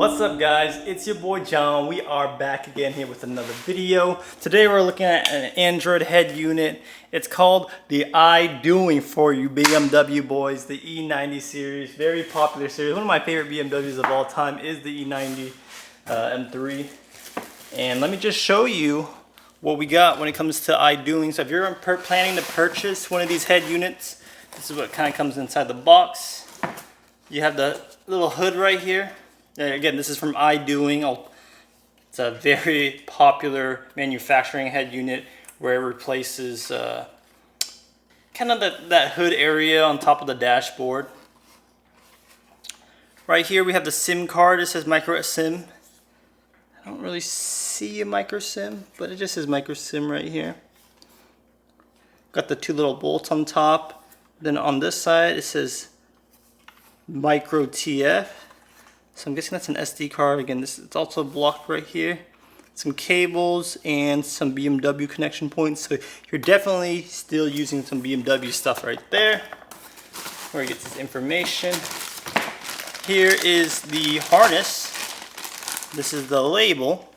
What's up guys, it's your boy John. We are back again here with another video. Today we're looking at an Android head unit. It's called the iDoing for you BMW boys, the E90 series. Very popular series. One of my favorite BMWs of all time is the E90 M3. And let me just show you what we got when it comes to iDoing. So if you're planning to purchase one of these head units, this is what kind of comes inside the box. You have the little hood right here. Again, this is from iDoing. It's a very popular manufacturing head unit where it replaces kind of that hood area on top of the dashboard. Right here we have the SIM card. It says micro SIM. I don't really see a micro SIM, but it just says micro SIM right here. Got the two little bolts on top. Then on this side it says micro TF. So I'm guessing that's an SD card. Again, it's also blocked right here. Some cables and some BMW connection points. So you're definitely still using some BMW stuff right there. Where it gets this information. Here is the harness. This is the label.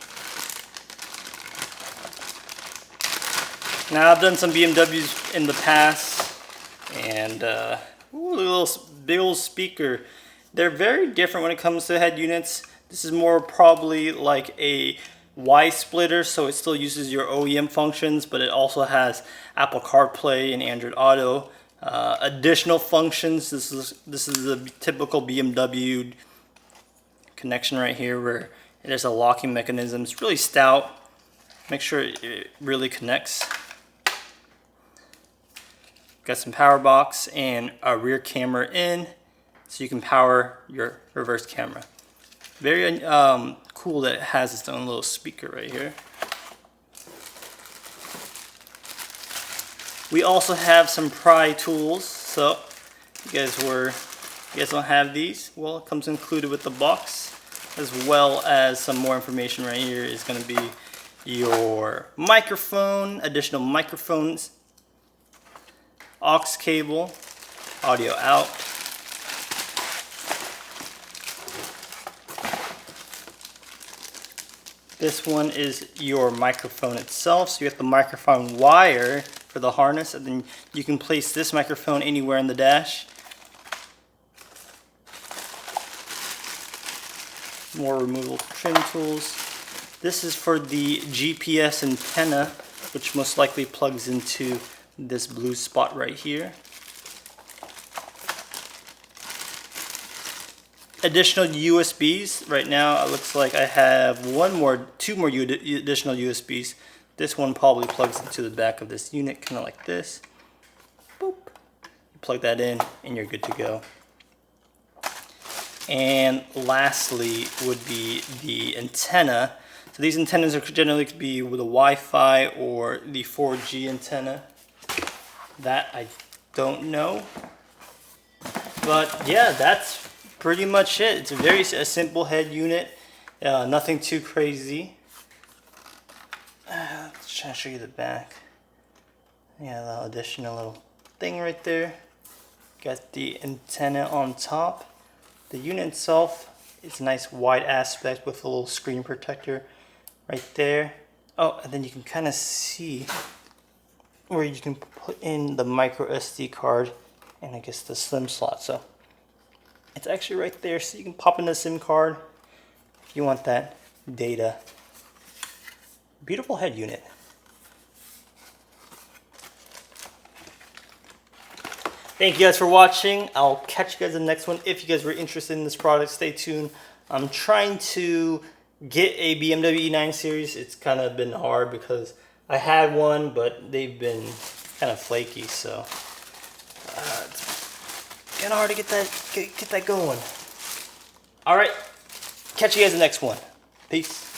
Now I've done some BMWs in the past, and ooh, a little big old speaker. They're very different when it comes to head units. This is more probably like a Y splitter, so it still uses your OEM functions, but it also has Apple Carplay and Android Auto. Additional functions, this is the typical BMW connection right here where there's a locking mechanism. It's really stout. Make sure it really connects. Got some power box and a rear camera in, so you can power your reverse camera. Very cool that it has its own little speaker right here. We also have some pry tools. So you guys don't have these, well, it comes included with the box, as well as some more information right here is going to be your microphone, additional microphones, aux cable, audio out. This one is your microphone itself, so you have the microphone wire for the harness, and then you can place this microphone anywhere in the dash. More removable trim tools. This is for the GPS antenna, which most likely plugs into this blue spot right here. Additional USBs. Right now it looks like I have two more additional USBs. This one probably plugs into the back of this unit, kind of like this. Boop. You plug that in and you're good to go. And lastly would be the antenna. So these antennas are generally to be with a Wi-Fi or the 4G antenna. That I don't know. But yeah, that's pretty much it. It's a simple head unit, nothing too crazy. Let's try to show you the back. Yeah, the additional little thing right there. Got the antenna on top. The unit itself is a nice wide aspect with a little screen protector right there. Oh, and then you can kind of see where you can put in the micro SD card and I guess the SIM slot. So it's actually right there, so you can pop in the SIM card if you want that data. Beautiful head unit. Thank you guys for watching. I'll catch you guys in the next one. If you guys were interested in this product, stay tuned. I'm trying to get a BMW E90 series. It's kind of been hard because I had one, but they've been kind of flaky, so it's kind of hard to get that going. All right, catch you guys in the next one. Peace.